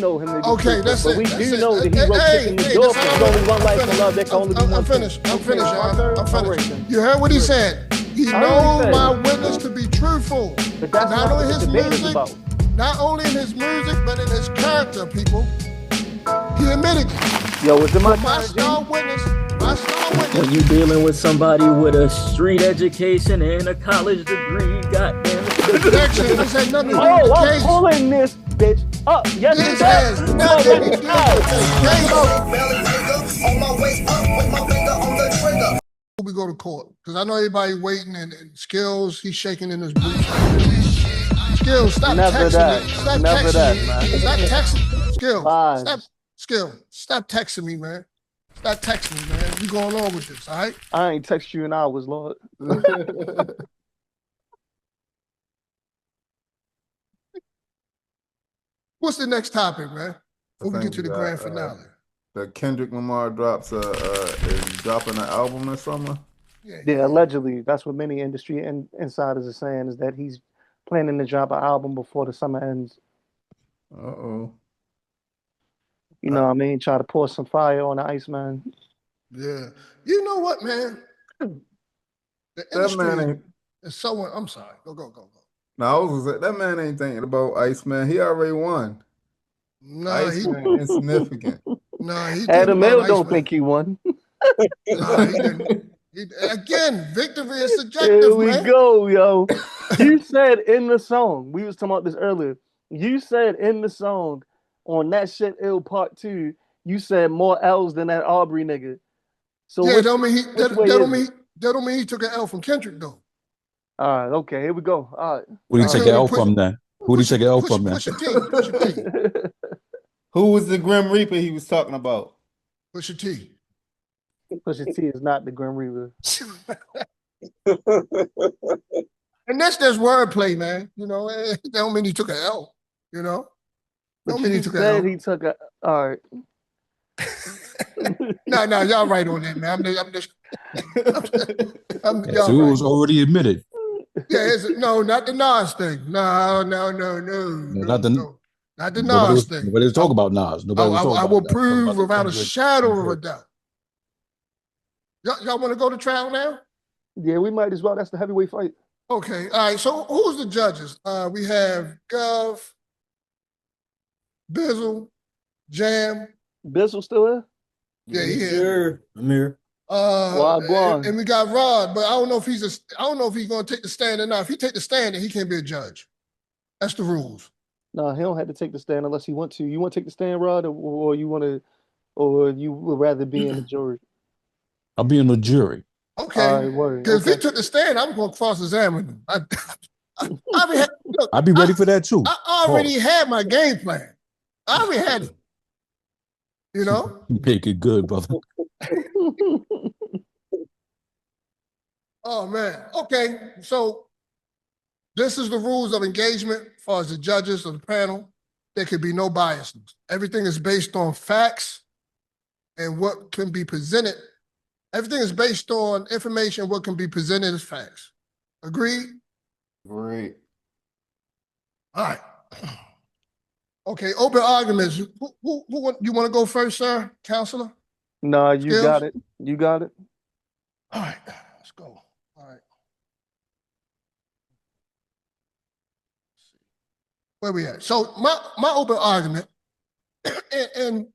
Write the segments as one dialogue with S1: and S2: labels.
S1: know him to be
S2: Okay,
S1: truthful,
S2: that's
S1: but
S2: it.
S1: we
S2: That's
S1: do
S2: it.
S1: know that he wrote Kicking the Door. There's only one life for love. There can only be one.
S2: I'm finished. I'm finished, y'all. I'm finished. You heard what he said. He knows my witness to be truthful.
S1: But that's not
S2: only
S1: what
S2: his
S1: the debate is
S2: music,
S1: about.
S2: not only in his music, but in his character, people. He admitted it.
S1: Yo, is it my
S2: star witness? My star witness.
S3: When you dealing with somebody with a street education and a college degree, goddamn it.
S2: This had nothing to do with the case.
S1: I'm pulling this bitch up. Yes,
S2: it has nothing to do with the case. We go to court because I know everybody waiting and Skills, he's shaking in his boots. Skills, stop texting me. Stop texting me. Stop texting. Skills, stop texting me, man. Stop texting me, man. We going on with this, all right?
S1: I ain't text you in hours, Lord.
S2: What's the next topic, man? Before we get to the grand finale.
S4: That Kendrick Lamar is dropping an album this summer.
S1: Yeah, allegedly. That's what many industry insiders are saying, is that he's planning to drop an album before the summer ends.
S4: Uh-oh.
S1: You know what I mean? Try to pour some fire on the ice, man.
S2: Yeah. You know what, man? The industry is so... I'm sorry. Go.
S4: No, I was gonna say, that man ain't thinking about Ice, man. He already won.
S2: No,
S4: Ice Man insignificant.
S2: No, he
S1: Adam Mill don't think he won.
S2: No, he didn't. Again, victory is subjective,
S1: Here we
S2: man.
S1: go, yo. You said in the song, we was talking about this earlier. You said in the song on That Shit Ill Part 2, you said more L's than that Aubrey nigga. So
S2: yeah, that don't mean he took an L from Kendrick, though.
S1: All right, okay, here we go. All right.
S5: Who did he take an L from then? Who did he take an L from then?
S2: Push your T.
S4: Who was the Grim Reaper he was talking about?
S2: Push your T.
S1: Pusha T is not the Grim Reaper.
S2: And that's just wordplay, man. You know, that don't mean he took an L. You know, don't mean he took an L.
S1: He took a. All right.
S2: No, y'all right on that, man.
S5: So it was already admitted.
S2: Yeah, no, not the Nas thing. No. Not the Nas thing.
S5: Nobody was talking about Nas.
S2: I will prove without a shadow of a doubt. Y'all want to go to trial now?
S1: Yeah, we might as well. That's the heavyweight fight.
S2: Okay, all right. So who's the judges? We have Gov, Bizzle, Jam.
S1: Bizzle still there?
S2: Yeah, he
S4: here. I'm here.
S2: And we got Rod, but I don't know if he's going to take the stand or not. If he take the stand, then he can't be a judge. That's the rules.
S1: No, he don't have to take the stand unless he want to. You want to take the stand, Rod, or you want to, or you would rather be in the jury?
S5: I'll be in the jury.
S2: Okay. Because if he took the stand, I'm going to cross-examine him.
S5: I'd be ready for that too.
S2: I already had my game plan. I already had it. You know?
S5: Make it good, brother.
S2: Oh, man. Okay. So this is the rules of engagement as far as the judges of the panel. There could be no biasness. Everything is based on facts and what can be presented. Everything is based on information, what can be presented as facts. Agreed?
S4: Great.
S2: All right. Okay, open arguments. Who you want to go first, sir? Counselor?
S1: No, you
S2: Skills?
S1: got it. You got it.
S2: All right, let's go. All right. Where we at? So my open argument, and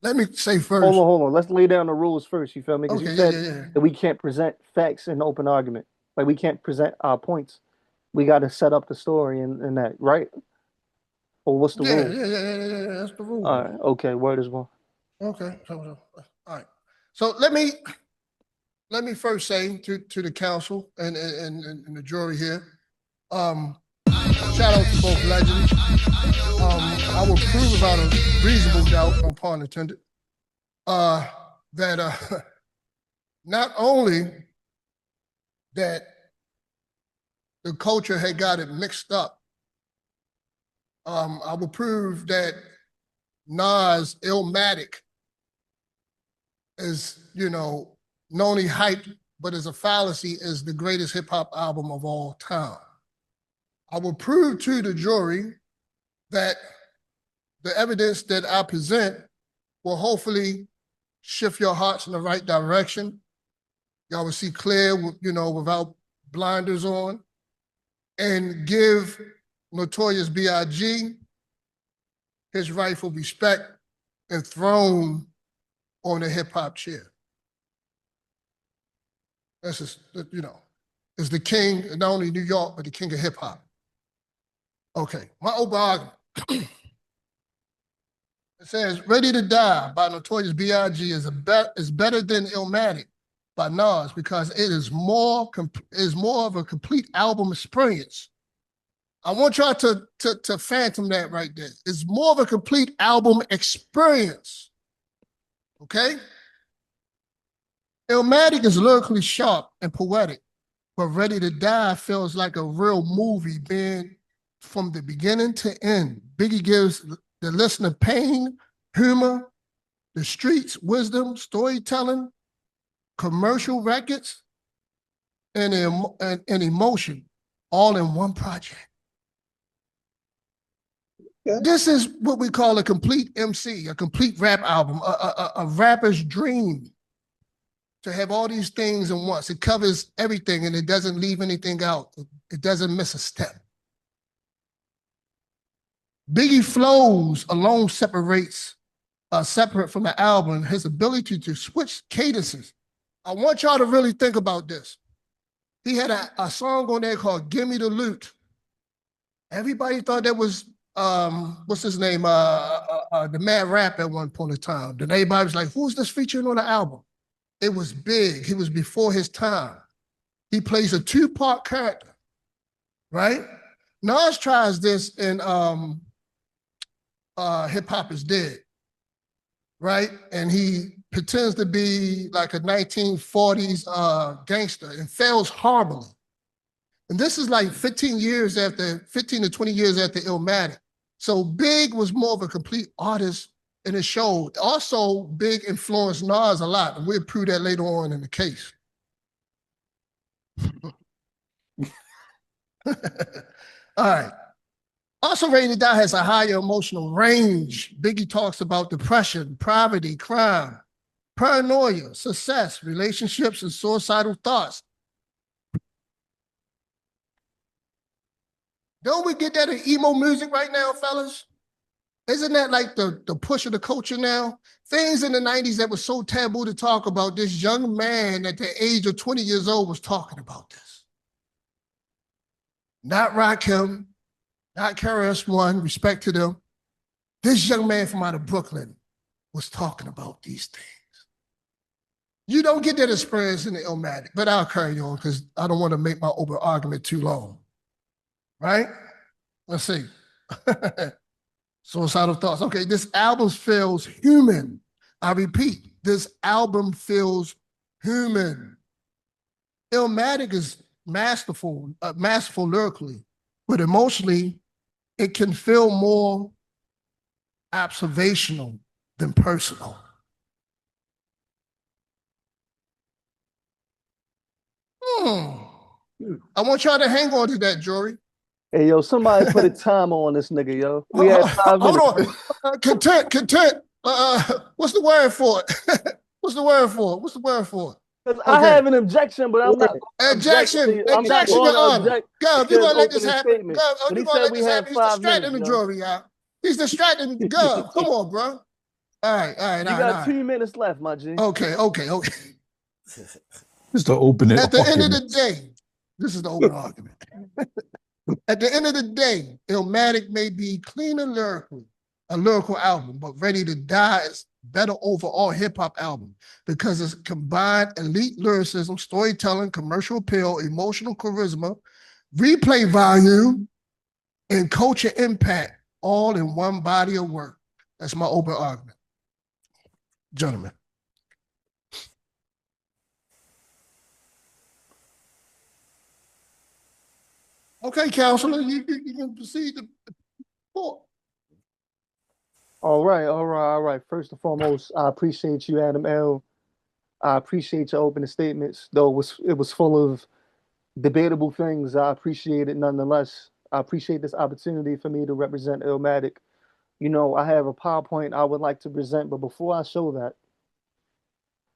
S2: let me say first.
S1: Hold on. Let's lay down the rules first. You feel me? Because you said that we can't present facts in open argument. Like we can't present our points. We got to set up the story and that, right? Or what's the rule?
S2: Yeah. That's the rule.
S1: All right. Okay. Word is one.
S2: Okay. All right. So let me first say to the council and the jury here, shout out to both legends. I will prove without a reasonable doubt, no pun intended, that not only that the culture had got it mixed up, I will prove that Nas' Illmatic is, not only hyped, but as a fallacy, is the greatest hip hop album of all time. I will prove to the jury that the evidence that I present will hopefully shift your hearts in the right direction. Y'all will see clear, without blinders on, and give Notorious B.I.G. his rightful respect and throne on the hip-hop chair. That's just, is the king, not only New York, but the king of hip-hop. Okay, my open argument. It says, Ready to Die by Notorious B.I.G. is better than Illmatic by Nas because it is more of a complete album experience. I want y'all to phantom that right there. It's more of a complete album experience. Okay? Illmatic is lyrically sharp and poetic, but Ready to Die feels like a real movie being from the beginning to end. Biggie gives the listener pain, humor, the streets, wisdom, storytelling, commercial records, and emotion, all in one project. Yeah. This is what we call a complete MC, a complete rap album, a rapper's dream. To have all these things in once. It covers everything and it doesn't leave anything out. It doesn't miss a step. Biggie flows alone separate from the album, his ability to switch cadences. I want y'all to really think about this. He had a song on there called Give Me the Loot. Everybody thought that was, what's his name? The Mad Rap at one point in time. Then everybody was like, who's this featuring on the album? It was big. He was before his time. He plays a two-part character, right? Nas tries this in Hip Hop is Dead, right? And he pretends to be like a 1940s gangster and fails horribly. And this is like 15 to 20 years after Illmatic. So Big was more of a complete artist in his show. Also, Big influenced Nas a lot, and we'll prove that later on in the case. All right. Also, Ready to Die has a higher emotional range. Biggie talks about depression, poverty, crime, paranoia, success, relationships, and suicidal thoughts. Don't we get that in emo music right now, fellas? Isn't that like the push of the culture now? Things in the 90s that was so taboo to talk about, this young man at the age of 20 years old was talking about this. Not Rakim, not KRS-One, respect to them. This young man from out of Brooklyn was talking about these things. You don't get that experience in the Illmatic, but I'll carry on because I don't want to make my open argument too long. Right? Let's see. Suicidal thoughts. Okay, this album feels human. I repeat, this album feels human. Illmatic is masterful lyrically, but emotionally, it can feel more observational than personal. I want y'all to hang on to that, jury.
S1: Hey, yo, somebody put a timer on this nigga, yo. We had 5 minutes.
S2: Hold on. Content. What's the word for it? What's the word for it?
S1: Okay. I have an objection, but I'm not.
S2: Objection, Your Honor. Gov, you gonna let this happen? Gov, you gonna let this happen? He's distracting the jury, y'all. He's distracting Gov. Come on, bro. All right.
S1: You got 2 minutes left, my G.
S2: Okay.
S5: This is the opening.
S2: At the end of the day, this is the open argument. At the end of the day, Illmatic may be cleaner lyrically, a lyrical album, but Ready to Die is better overall hip-hop album because it's combined elite lyricism, storytelling, commercial appeal, emotional charisma, replay value, and culture impact all in one body of work. That's my open argument. Gentlemen. Okay, Counselor, you can proceed to report.
S1: All right. First and foremost, I appreciate you, Adam L. I appreciate your opening statements, though it was full of debatable things. I appreciate it nonetheless. I appreciate this opportunity for me to represent Illmatic. I have a PowerPoint I would like to present, but before I show that,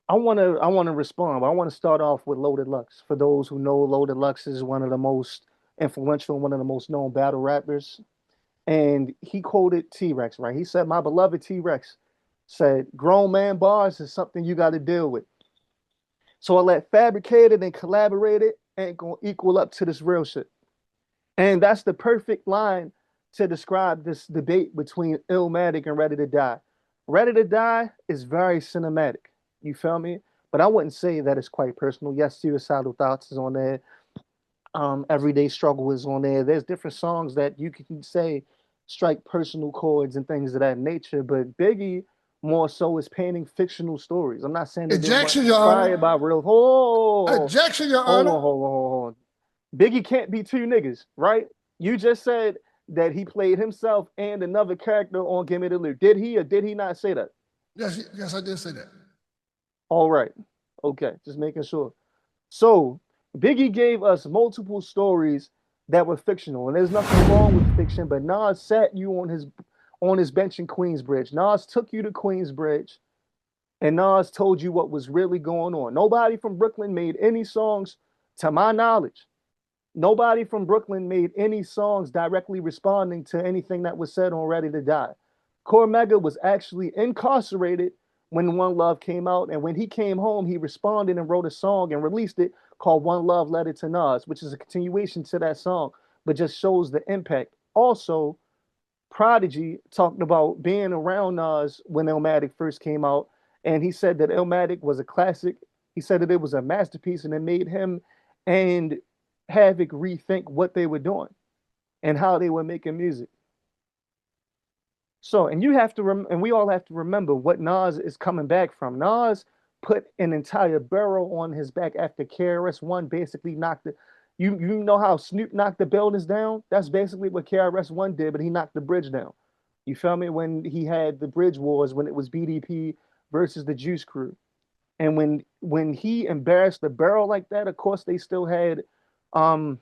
S1: I wanna respond, but I want to start off with Loaded Lux. For those who know, Loaded Lux is one of the most influential, one of the most known battle rappers. And he quoted T-Rex, right? He said, "My beloved T-Rex said, grown man bars is something you got to deal with. So I let fabricated and collaborated ain't gonna equal up to this real shit." And that's the perfect line to describe this debate between Illmatic and Ready to Die. Ready to Die is very cinematic. You feel me? But I wouldn't say that it's quite personal. Yes, Suicidal Thoughts is on there. Everyday Struggle is on there. There's different songs that you can say strike personal chords and things of that nature. But Biggie more so is painting fictional stories. I'm not saying that they weren't
S2: Objection, Your
S1: inspired
S2: Honor.
S1: by real. Oh,
S2: Objection, Your
S1: hold
S2: Honor.
S1: on, hold on, hold on. Biggie can't be two niggas, right? You just said that he played himself and another character on Give Me the Loot. Did he or did he not say that?
S2: Yes, I did say that.
S1: All right. Okay, just making sure. So Biggie gave us multiple stories that were fictional, and there's nothing wrong with fiction. But Nas sat you on his bench in Queensbridge. Nas took you to Queensbridge, and Nas told you what was really going on. Nobody from Brooklyn made any songs, to my knowledge. Nobody from Brooklyn made any songs directly responding to anything that was said on Ready to Die. Cormega was actually incarcerated when One Love came out, and when he came home, he responded and wrote a song and released it called One Love Letter to Nas, which is a continuation to that song, but just shows the impact. Also, Prodigy talked about being around Nas when Illmatic first came out, and he said that Illmatic was a classic. He said that it was a masterpiece, and it made him and Havoc rethink what they were doing and how they were making music. So, and you have to, and we all have to remember what Nas is coming back from. Nas put an entire barrel on his back after KRS-One basically knocked it. You know how Snoop knocked the buildings down? That's basically what KRS-One did, but he knocked the bridge down. You feel me? When he had the bridge wars, when it was BDP versus the Juice Crew, and when he embarrassed the barrel like that, of course they still had LL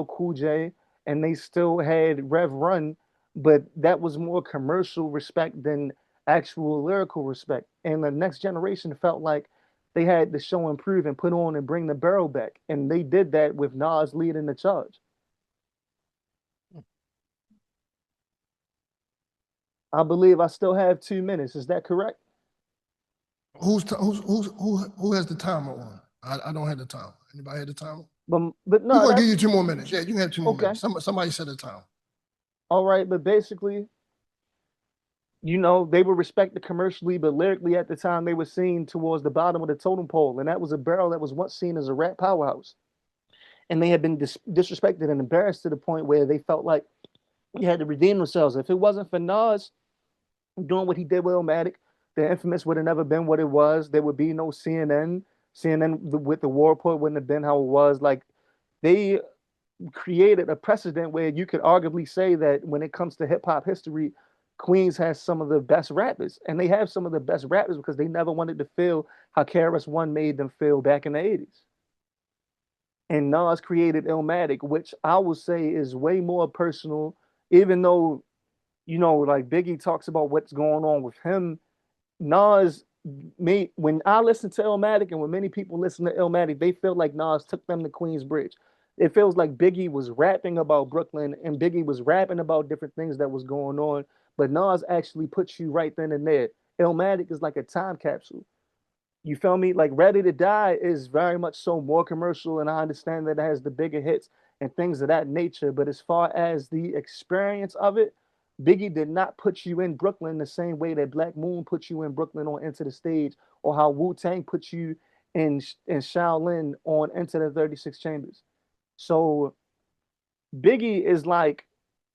S1: Cool J and they still had Rev Run, but that was more commercial respect than actual lyrical respect. And the next generation felt like they had to show and prove and put on and bring the barrel back. And they did that with Nas leading the charge. I believe I still have 2 minutes. Is that correct?
S2: Who has the timer on? I don't have the timer. Anybody have the timer?
S1: But
S2: We're
S1: no,
S2: gonna give you 2 more minutes. Yeah, you can have 2 more
S1: Okay.
S2: minutes. Somebody set a time.
S1: all right. But basically, they were respected commercially, but lyrically at the time they were seen towards the bottom of the totem pole, and that was a barrel that was once seen as a rap powerhouse, and they had been disrespected and embarrassed to the point where they felt like they had to redeem themselves. If it wasn't for Nas doing what he did with Illmatic, the Infamous would have never been what it was. There would be no CNN. CNN with the War Report wouldn't have been how it was. Like, they created a precedent where you could arguably say that when it comes to hip hop history, Queens has some of the best rappers, and they have some of the best rappers because they never wanted to feel how KRS-One made them feel back in the 80s. And Nas created Illmatic, which I will say is way more personal, even though, like Biggie talks about what's going on with him. Nas made, when I listen to Illmatic and when many people listen to Illmatic, they feel like Nas took them to Queensbridge. It feels like Biggie was rapping about Brooklyn and Biggie was rapping about different things that was going on, but Nas actually puts you right then and there. Illmatic is like a time capsule. You feel me? Like Ready to Die is very much so more commercial, and I understand that it has the bigger hits and things of that nature. But as far as the experience of it, Biggie did not put you in Brooklyn the same way that Black Moon put you in Brooklyn on Enter the Stage, or how Wu-Tang put you in Shaolin on Enter the 36 Chambers. So Biggie is like,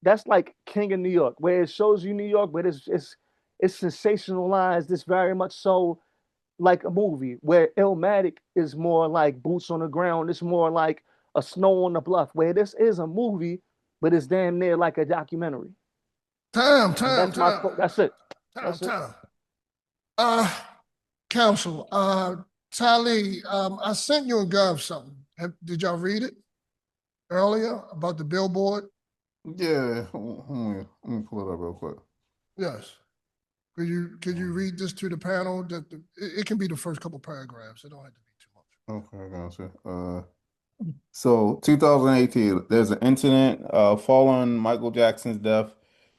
S1: that's like King of New York, where it shows you New York, but it's sensationalized. It's very much so like a movie, where Illmatic is more like boots on the ground. It's more like a Snow on the Bluff, where this is a movie, but it's damn near like a documentary.
S2: Time.
S1: That's it.
S2: Counsel, Tali, I sent you and Gov something. Did y'all read it earlier about the billboard?
S4: Yeah, let me pull it up real quick.
S2: Yes. Could you read this to the panel? It can be the first couple paragraphs. It don't have to be too much.
S4: Okay, gotcha. So 2018, there's an incident following Michael Jackson's death.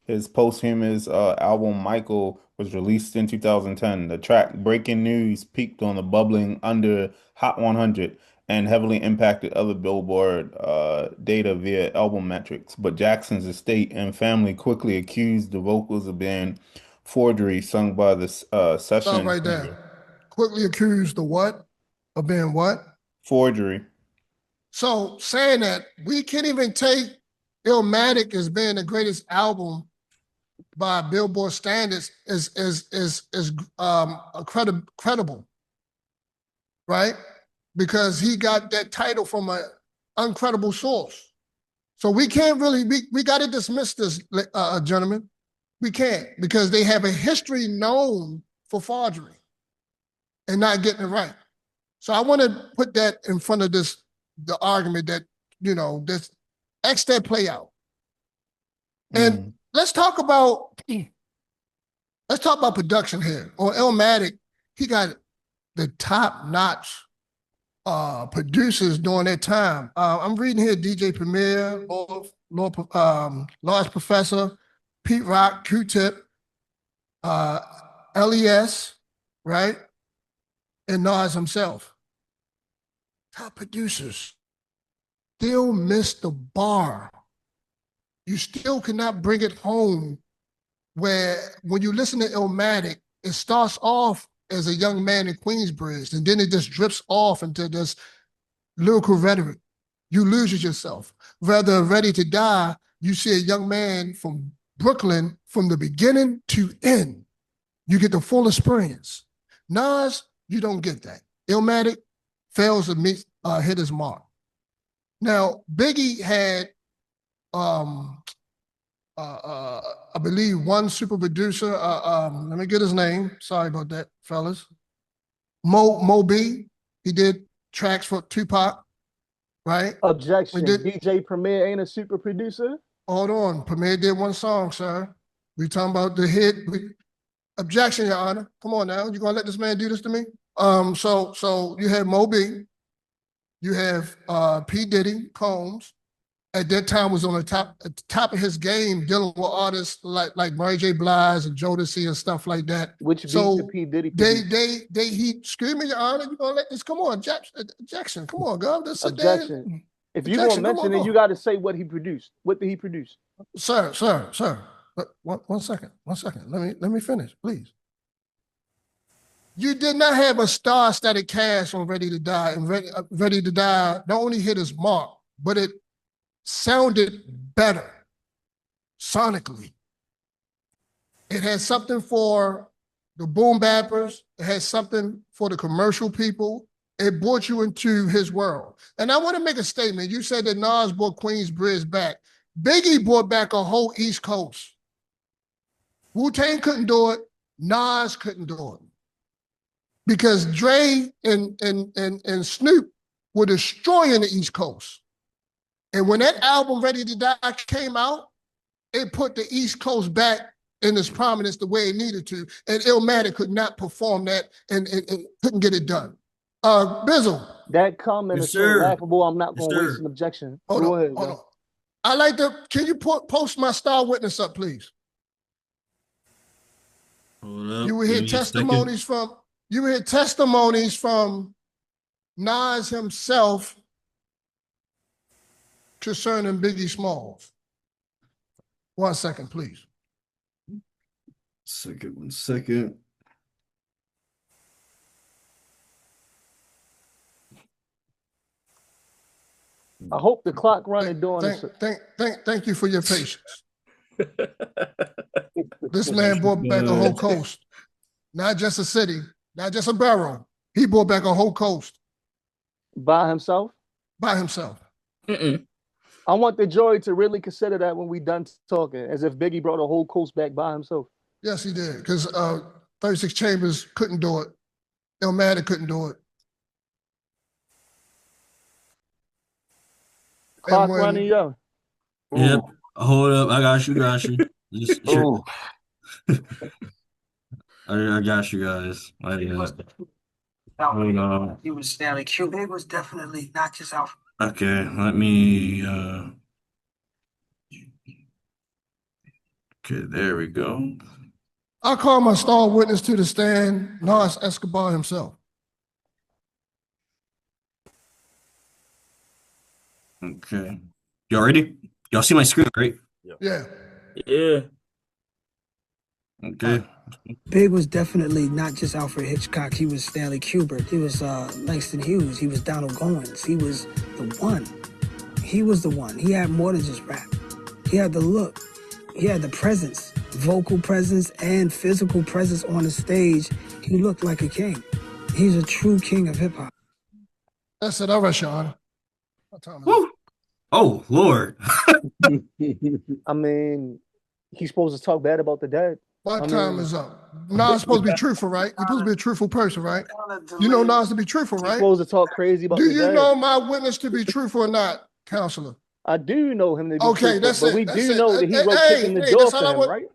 S4: His posthumous album Michael was released in 2010. The track Breaking News peaked on the bubbling under Hot 100 and heavily impacted other Billboard data via album metrics. But Jackson's estate and family quickly accused the vocals of being forgery sung by the
S2: Stop
S4: session
S2: right
S4: singer.
S2: there. Quickly accused the what? Of being what?
S4: Forgery.
S2: So saying that, we can't even take Illmatic as being the greatest album by Billboard standards is credible, right? Because he got that title from an uncredible source. So we can't really, we got to dismiss this, gentlemen. We can't, because they have a history known for forgery and not getting it right. So I want to put that in front of this, the argument that, you know, this X that play out. And let's talk about production here. On Illmatic, he got the top-notch producers during that time. I'm reading here DJ Premier, Large Professor, Pete Rock, Q-Tip, LES, right? And Nas himself. Top producers still missed the bar. You still cannot bring it home where when you listen to Illmatic, it starts off as a young man in Queensbridge, and then it just drifts off into this lyrical rhetoric. You lose yourself. Rather, Ready to Die, you see a young man from Brooklyn from the beginning to end. You get the full experience. Nas, you don't get that. Illmatic fails to hit his mark. Now, Biggie had, I believe, one super producer. Let me get his name. Sorry about that, fellas. Mo B. He did tracks for Tupac, right?
S1: Objection. DJ Premier ain't a super producer.
S2: Hold on. Premier did one song, sir. We talking about the hit. Objection, Your Honor. Come on now. You gonna let this man do this to me? So you have Mo B. You have P. Diddy, Combs. At that time was on at the top of his game, dealing with artists like Mary J. Blige and Jodeci and stuff like that.
S1: Which beat to P. Diddy?
S2: He screaming, Your Honor, you gonna let this? Come on, Jackson, come on, girl. Let's sit
S1: Objection.
S2: there.
S1: If you gonna mention it, you got to say what he produced. What did he produce?
S2: Sir. One second. Let me finish, please. You did not have a star-studded cast on Ready to Die, and Ready to Die not only hit his mark, but it sounded better sonically. It had something for the boom bappers. It had something for the commercial people. It brought you into his world. And I want to make a statement. You said that Nas brought Queensbridge back. Biggie brought back a whole East Coast. Wu-Tang couldn't do it. Nas couldn't do it. Because Dre and Snoop were destroying the East Coast. And when that album Ready to Die came out, it put the East Coast back in its prominence the way it needed to. And Illmatic could not perform that and couldn't get it done. Bizzle.
S1: That comment is so laughable, I'm not going to waste an objection. Go ahead.
S2: Hold on. I like to, can you post my star witness up, please?
S5: Hold up.
S2: You will hear testimonies from Nas himself concerning Biggie Smalls. 1 second, please.
S5: One second.
S1: I hope the clock running during this.
S2: Thank you for your patience. This man brought back a whole coast, not just a city, not just a borough. He brought back a whole coast.
S1: By himself?
S2: By himself.
S1: I want the jury to really consider that when we done talking, as if Biggie brought a whole coast back by himself.
S2: Yes, he did, because 36 Chambers couldn't do it. Illmatic couldn't do it.
S1: Clock running, yo.
S5: Yep. Hold up, I got you, Just
S4: Oh,
S5: I got you guys. Hold on.
S6: He was Stanley Kubrick. It was definitely not just Alfred.
S5: Okay, let me okay, there we go.
S2: I call my star witness to the stand, Nas Escobar himself.
S5: Okay. Y'all ready? Y'all see my screen, right?
S2: Yeah.
S3: Yeah.
S5: Okay.
S6: Big was definitely not just Alfred Hitchcock. He was Stanley Kubrick. He was Langston Hughes. He was Donald Goines. He was the one. He was the one. He had more than just rap. He had the look. He had the presence, vocal presence and physical presence on the stage. He looked like a king. He's a true king of hip hop.
S2: That's it. All right, Your Honor. What time is it?
S5: Woo! Oh, Lord.
S1: I mean, he's supposed to talk bad about the dead.
S2: My time is up. Nas is supposed to be truthful, right? You're supposed to be a truthful person, right? You know Nas to be truthful,
S1: He's
S2: right?
S1: supposed to talk crazy about
S2: Do
S1: the
S2: you
S1: dead.
S2: know my witness to be truthful or not, counselor?
S1: I do know him to be
S2: Okay,
S1: truthful,
S2: that's
S1: but
S2: it.
S1: we
S2: That's
S1: do
S2: it.
S1: know that he wrote
S2: Hey,
S1: kicking the
S2: hey,
S1: door
S2: that's
S1: for
S2: all I
S1: him,
S2: want.
S1: right?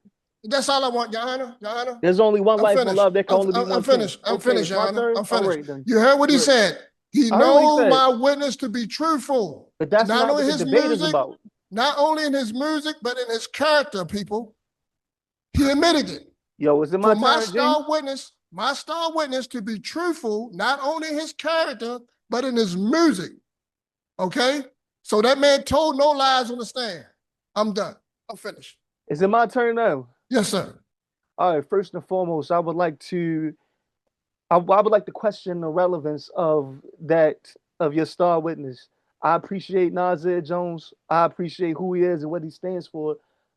S2: That's all I want, Your Honor. Your Honor.
S1: There's only one
S2: I'm
S1: life
S2: finished.
S1: on love. There can only be
S2: I'm
S1: one
S2: finished.
S1: king.
S2: I'm
S1: Okay,
S2: finished,
S1: it's
S2: Your
S1: my
S2: Honor.
S1: turn?
S2: I'm
S1: All
S2: finished.
S1: right, then.
S2: You heard what he
S1: Good.
S2: said. He
S1: I heard what he
S2: knows
S1: said.
S2: my witness to be truthful.
S1: But that's
S2: Not
S1: not
S2: only
S1: what the
S2: his
S1: debate is
S2: music,
S1: about.
S2: not only in his music, but in his character, people. He admitted it.
S1: Yo, is it my
S2: For my
S1: turn, G?
S2: star witness to be truthful, not only in his character, but in his music. Okay? So that man told no lies on the stand. I'm done. I'm finished.
S1: Is it my turn now?
S2: Yes, sir.
S1: All right, first and foremost, I would like to question the relevance of your star witness. I appreciate Nasir Jones. I appreciate who he is and what he stands for,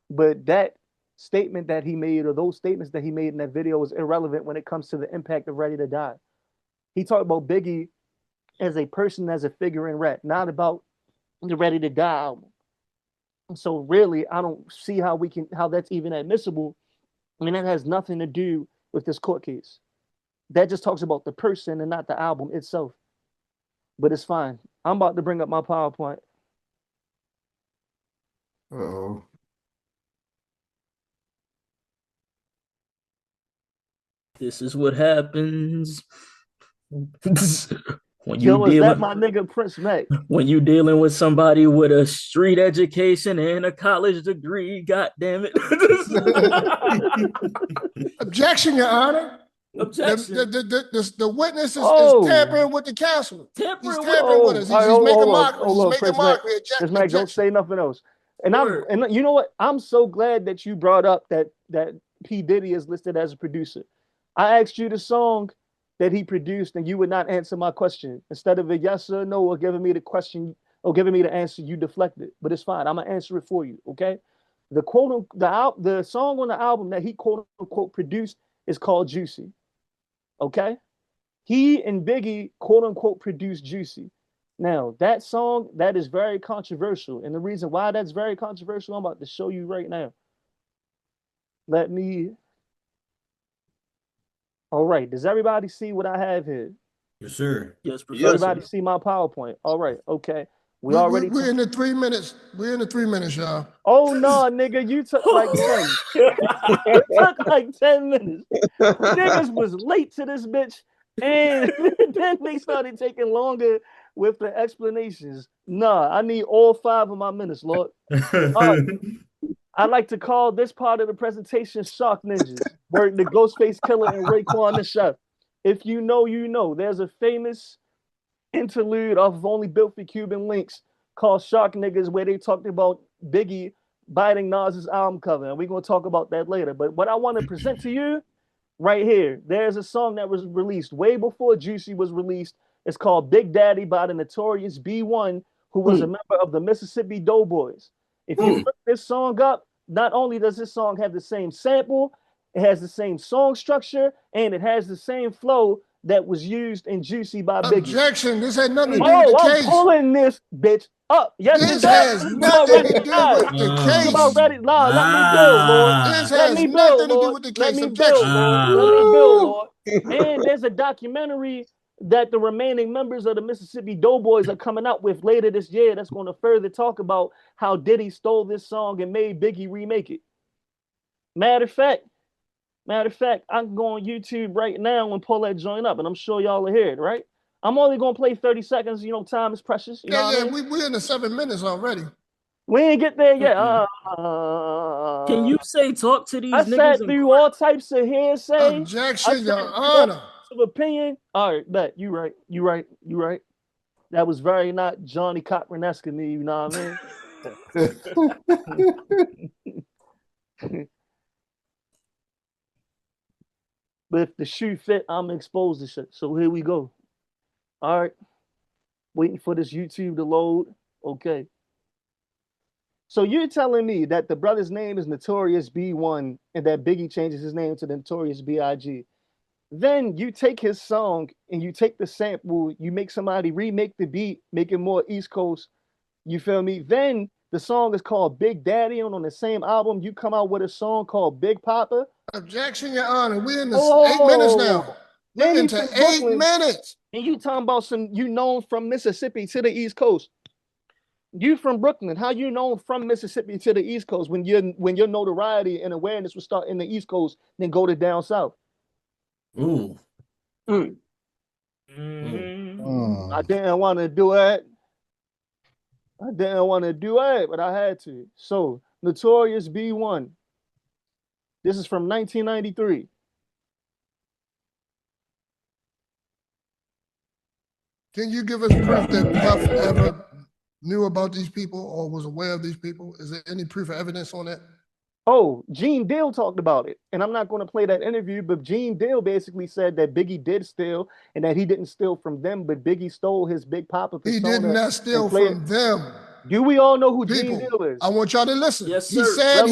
S1: but that statement that he made, or those statements that he made in that video, is irrelevant when it comes to the impact of Ready to Die. He talked about Biggie as a person, as a figure in rap, not about the Ready to Die album. So really, I don't see how that's even admissible. I mean, that has nothing to do with this court case. That just talks about the person and not the album itself. But it's fine. I'm about to bring up my PowerPoint.
S4: oh.
S3: This is what happens when
S1: Yo,
S3: you
S1: is that
S3: dealing
S1: my nigga Prince Mac?
S3: when you dealing with somebody with a street education and a college degree. God damn it!
S2: Objection, Your Honor.
S3: Objection.
S2: The witness is
S1: Oh.
S2: tampering with the counsel. He's
S3: Tampering with.
S2: tampering with us. He's making mockery. He's making mockery.
S1: Prince Mac, don't say nothing else. And you know what? I'm so glad that you brought up that P. Diddy is listed as a producer. I asked you the song that he produced, and you would not answer my question. Instead of a yes or no, or giving me the question, or giving me the answer, you deflected. But it's fine. I'm gonna answer it for you. Okay. The song on the album that he quote unquote produced is called Juicy. Okay. He and Biggie quote unquote produced Juicy. Now, that song, that is very controversial. And the reason why that's very controversial, I'm about to show you right now. All right. Does everybody see what I have here?
S5: Yes, sir.
S3: Yes, professor.
S1: Everybody see my PowerPoint? All right. Okay.
S2: We're in the 3 minutes. We're in the 3 minutes, y'all.
S1: Oh, no, nigga. You took like 10. You took like 10 minutes. Niggas was late to this bitch. And then they started taking longer with the explanations. Nah, I need all 5 of my minutes, Lord. I like to call this part of the presentation Shark Ninjas, where the Ghostface Killer and Raekwon the Chef. If you know, you know. There's a famous interlude off of Only Built for Cuban Links called Shark Niggas, where they talked about Biggie biting Nas's album cover. And we're going to talk about that later. But what I want to present to you right here, there's a song that was released way before Juicy was released. It's called Big Daddy by the Notorious B1, who was a member of the Mississippi Doughboys. If you look this song up, not only does this song have the same sample, it has the same song structure, and it has the same flow that was used in Juicy by Biggie.
S2: Objection. This had nothing to do with the case.
S1: I'm pulling this bitch up. Yes,
S2: this has nothing to do with the case.
S1: Let me build, Lord.
S2: This has nothing to do with the case.
S1: Let me build, Lord. And there's a documentary that the remaining members of the Mississippi Doughboys are coming out with later this year that's going to further talk about how Diddy stole this song and made Biggie remake it. Matter of fact, I can go on YouTube right now and pull that joint up, and I'm sure y'all will hear it, right? I'm only going to play 30 seconds. You know, time is precious. You know what I mean?
S2: We're in the 7 minutes already.
S1: We ain't get there yet.
S3: Can you say talk to these
S1: I
S3: niggas?
S1: sat through all types of hearsay.
S2: Objection, Your Honor.
S1: Of opinion. All right, bet. You right. That was very not Johnny Cochran-esque of me, you know what I mean? But if the shoe fit, I'm exposed to shit. So here we go. All right. Waiting for this YouTube to load. Okay. So you're telling me that the brother's name is Notorious B1 and that Biggie changes his name to the Notorious B.I.G. Then you take his song and you take the sample, you make somebody remake the beat, make it more East Coast. You feel me? Then the song is called Big Daddy, and on the same album, you come out with a song called Big Papa.
S2: Objection, Your Honor. We're in the 8 minutes now. We're into 8 minutes.
S1: And you talking about you known from Mississippi to the East Coast. You from Brooklyn. How you known from Mississippi to the East Coast when your notoriety and awareness would start in the East Coast, then go to down south?
S5: Ooh.
S1: I didn't want to do it. But I had to. So, Notorious B1. This is from 1993.
S2: Can you give us proof that Puff ever knew about these people or was aware of these people? Is there any proof or evidence on that?
S1: Oh, Gene Deal talked about it. And I'm not going to play that interview, but Gene Deal basically said that Biggie did steal and that he didn't steal from them, but Biggie stole his Big Papa persona.
S2: He did not steal from them.
S1: Do we all know who
S2: People,
S1: Gene Deal is?
S2: I want y'all to listen.
S3: Yes, sir.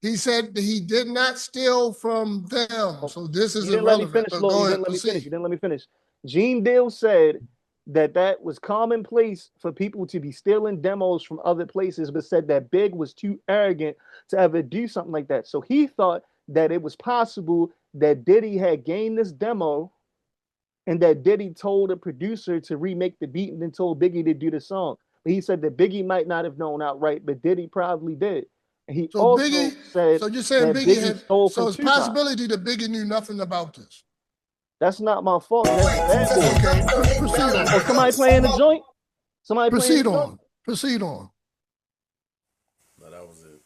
S2: He said he did not steal from them. So this is irrelevant.
S1: You didn't let me finish. Gene Deal said that was commonplace for people to be stealing demos from other places, but said that Big was too arrogant to ever do something like that. So he thought that it was possible that Diddy had gained this demo and that Diddy told a producer to remake the beat and then told Biggie to do the song. But he said that Biggie might not have known outright, but Diddy probably did. And he also said,
S2: so you're saying Biggie
S1: stole
S2: so it's a possibility that Biggie knew nothing about this.
S1: That's not my fault. That's bad.
S2: Okay, proceed on.
S1: Oh, somebody playing the joint?
S2: Proceed on. Proceed on.
S7: No, that was it.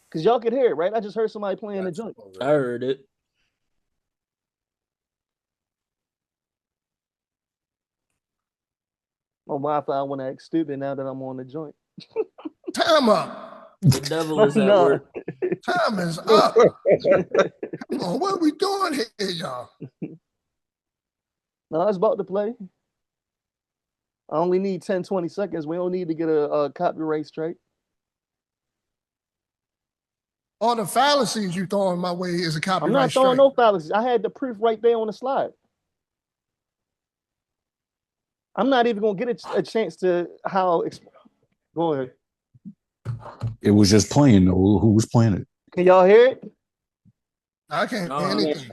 S1: Because y'all could hear it, right? I just heard somebody playing the joint.
S3: I heard it.
S1: My Wi-Fi went to act stupid now that I'm on the joint.
S2: Time up.
S3: The devil is at work.
S2: Time is up. Come on, what are we doing here, y'all?
S1: No, it's about to play. I only need 10, 20 seconds. We don't need to get a copyright strike.
S2: All the fallacies you throwing my way is a copyright
S1: I'm not throwing
S2: strike.
S1: no fallacies. I had the proof right there on the slide. I'm not even going to get a chance to go ahead.
S8: It was just playing. Who was playing it?
S1: Can y'all hear it?
S2: I can't hear anything.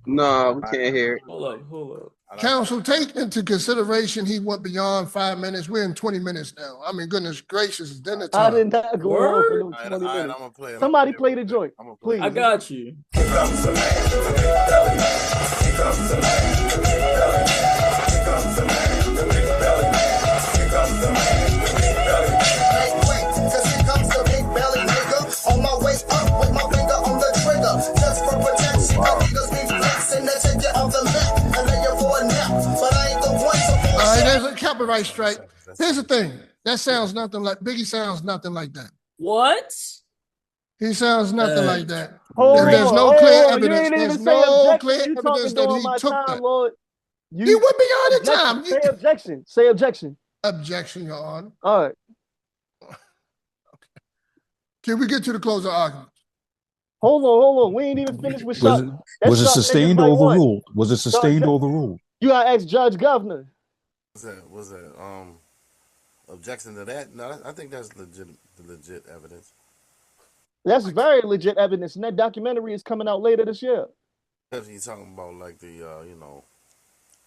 S9: No, we can't hear it.
S3: Hold up.
S2: Counsel, take into consideration he went beyond 5 minutes. We're in 20 minutes now. I mean, goodness gracious, it's dinner time.
S1: I did not go on for no 20 minutes. Somebody play the joint, please.
S3: I got you.
S10: On my way up with my finger on the trigger, just for protection. My niggas be flexing, they take you off the left and lay you for a nap. But I ain't the one to
S2: All right, there's a copyright strike. Here's the thing. That sounds nothing like Biggie. Sounds nothing like that.
S3: What?
S2: He sounds nothing like that.
S1: There's
S2: no clear evidence. There's no clear evidence that he took that.
S1: Lord.
S2: You went beyond the time.
S1: Say objection. Say objection.
S2: Objection, Your Honor.
S1: All right.
S2: Can we get to the closing argument?
S1: Hold on. We ain't even finished with shot.
S8: Was it sustained or overruled? Was it sustained or overruled?
S1: You gotta ask Judge Governor.
S7: Was that objection to that? No, I think that's legit evidence.
S1: That's very legit evidence, and that documentary is coming out later this year.
S7: He's talking about like the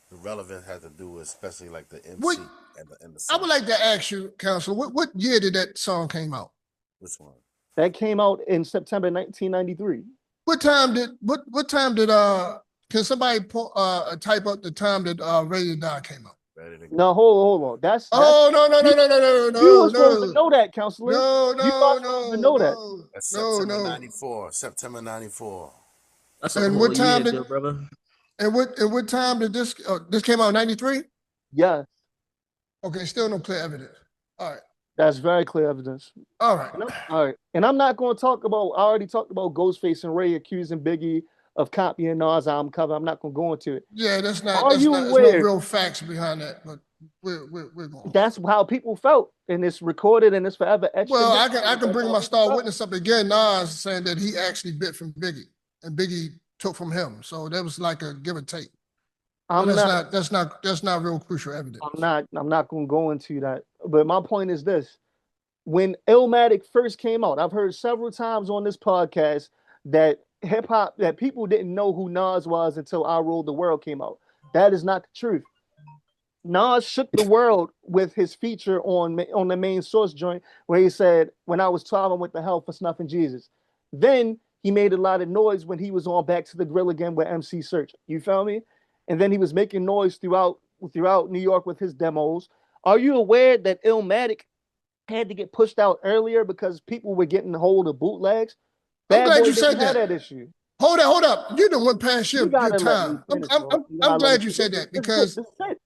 S7: the relevant had to do with, especially like the MC
S2: What-
S7: and the
S2: I
S7: song.
S2: would like to ask you, Counselor, what year did that song came out?
S7: Which one?
S1: That came out in September 1993.
S2: What time did can somebody type up the time that Ready to Die came out?
S7: Ready to go.
S1: No, hold on. That's
S2: No,
S1: you were supposed to know that, counselor. You are supposed to know that.
S7: That's September 94. September 94.
S3: That's a
S2: And
S3: whole
S2: what time
S3: year,
S2: did-
S3: good brother.
S2: And what time did this came out in 93?
S1: Yes,
S2: Okay, still no clear evidence. All right.
S1: that's very clear evidence.
S2: All right.
S1: All right, and I'm not going to talk about. I already talked about Ghostface and Ray accusing Biggie of copying Nas album cover. I'm not going to go into it.
S2: Yeah, there's
S1: Are
S2: no
S1: you aware?
S2: real facts behind that, but we're going.
S1: That's how people felt, and it's recorded and it's forever etched.
S2: Well,
S1: in
S2: I
S1: history.
S2: can
S1: That's
S2: bring
S1: how
S2: my
S1: people
S2: star
S1: felt.
S2: witness up again. Nas saying that he actually bit from Biggie, and Biggie took from him. So that was like a give or take. But that's not real crucial evidence.
S1: I'm not going to go into that. But my point is this: when Illmatic first came out, I've heard several times on this podcast that hip hop, that people didn't know who Nas was until I Ruled the World came out. That is not the truth. Nas shook the world with his feature on the Main Source joint, where he said, "When I was 12, I went to hell for snuffing Jesus." Then he made a lot of noise when he was on Back to the Grill again with MC Search. You feel me? And then he was making noise throughout New York with his demos. Are you aware that Illmatic had to get pushed out earlier because people were getting hold of bootlegs?
S2: I'm glad
S1: Boy
S2: you said
S1: didn't have
S2: that.
S1: that issue.
S2: Hold up. You done went past your
S1: gotta let me
S2: time.
S1: finish, bro. You
S2: I'm
S1: gotta let
S2: glad
S1: me
S2: you said
S1: finish.
S2: that because
S1: This is it.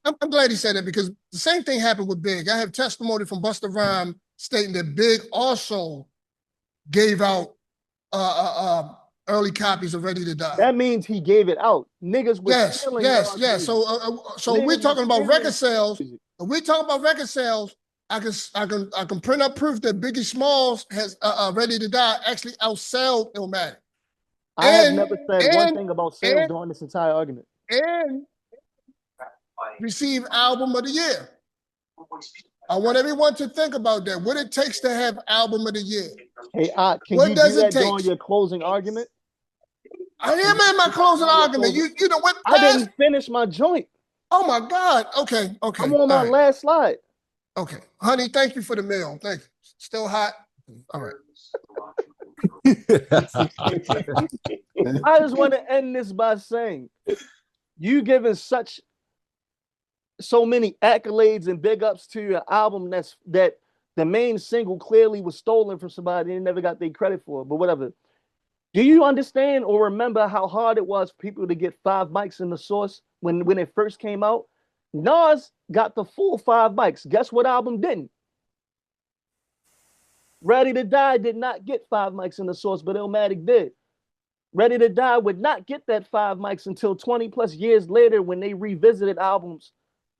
S2: I'm glad he said that because the same thing happened with Big. I have testimony from Busta Rhymes stating that Big also gave out early copies of Ready to Die.
S1: That means he gave it out. Niggas was
S2: Yes.
S1: stealing Nas music.
S2: So
S1: Niggas
S2: we're talking about
S1: was
S2: record
S1: stealing
S2: sales.
S1: music.
S2: When we talking about record sales, I can print up proof that Biggie Smalls has Ready to Die actually outsold Illmatic.
S1: I have never said one thing about sales during this entire argument.
S2: And received Album of the Year. I want everyone to think about that. What it takes to have Album of the Year.
S1: Hey, can
S2: What
S1: you
S2: does
S1: do
S2: it
S1: that
S2: take?
S1: during your closing argument?
S2: I am in my closing argument. You done went
S1: I
S2: past.
S1: didn't finish my joint.
S2: Oh my God. Okay.
S1: I'm on my last slide.
S2: Okay. Honey, thank you for the meal. Thank you. Still hot? All right.
S1: I just want to end this by saying, you giving so many accolades and big ups to your album that the main single clearly was stolen from somebody and never got their credit for it, but whatever. Do you understand or remember how hard it was for people to get 5 mics in the Source when it first came out? Nas got the full 5 mics. Guess what album didn't? Ready to Die did not get 5 mics in the Source, but Illmatic did. Ready to Die would not get that 5 mics until 20 plus years later when they revisited albums,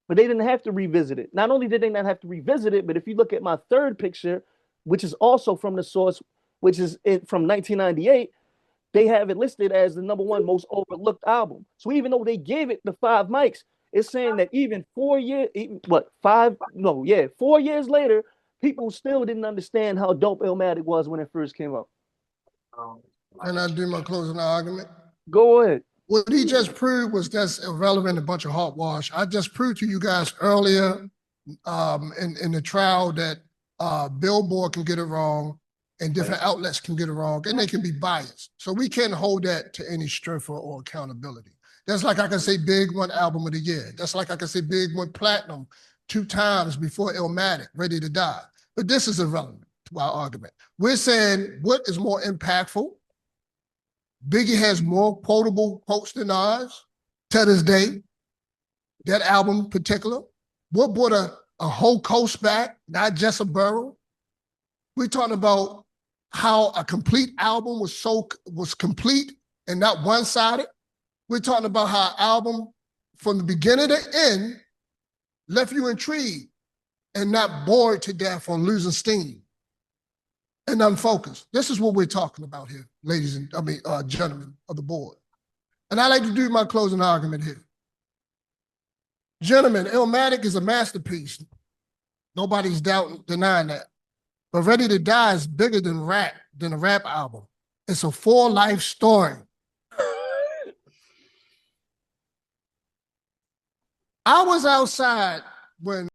S1: but they didn't have to revisit it. Not only did they not have to revisit it, but if you look at my third picture, which is also from the Source, which is from 1998, they have it listed as the #1 most overlooked album. So even though they gave it the 5 mics, it's saying that even 4 years, 4 years later, people still didn't understand how dope Illmatic was when it first came out.
S2: Can I do my closing argument?
S1: Go ahead.
S2: What he just proved was that's irrelevant, a bunch of hogwash. I just proved to you guys earlier in the trial that Billboard can get it wrong and different outlets can get it wrong and they can be biased. So we can't hold that to any strength or accountability. That's like I can say Big won Album of the Year. That's like I can say Big went platinum 2 times before Illmatic, Ready to Die. But this is irrelevant to our argument. We're saying what is more impactful? Biggie has more quotable quotes than Nas to this day. That album in particular. What brought a whole coast back, not just a borough? We're talking about how a complete album was complete and not one-sided. We're talking about how an album from the beginning to end left you intrigued and not bored to death or losing steam and unfocused. This is what we're talking about here, ladies and gentlemen of the board. And I like to do my closing argument here. Gentlemen, Illmatic is a masterpiece. Nobody's denying that. But Ready to Die is bigger than a rap album. It's a full life story. I was outside when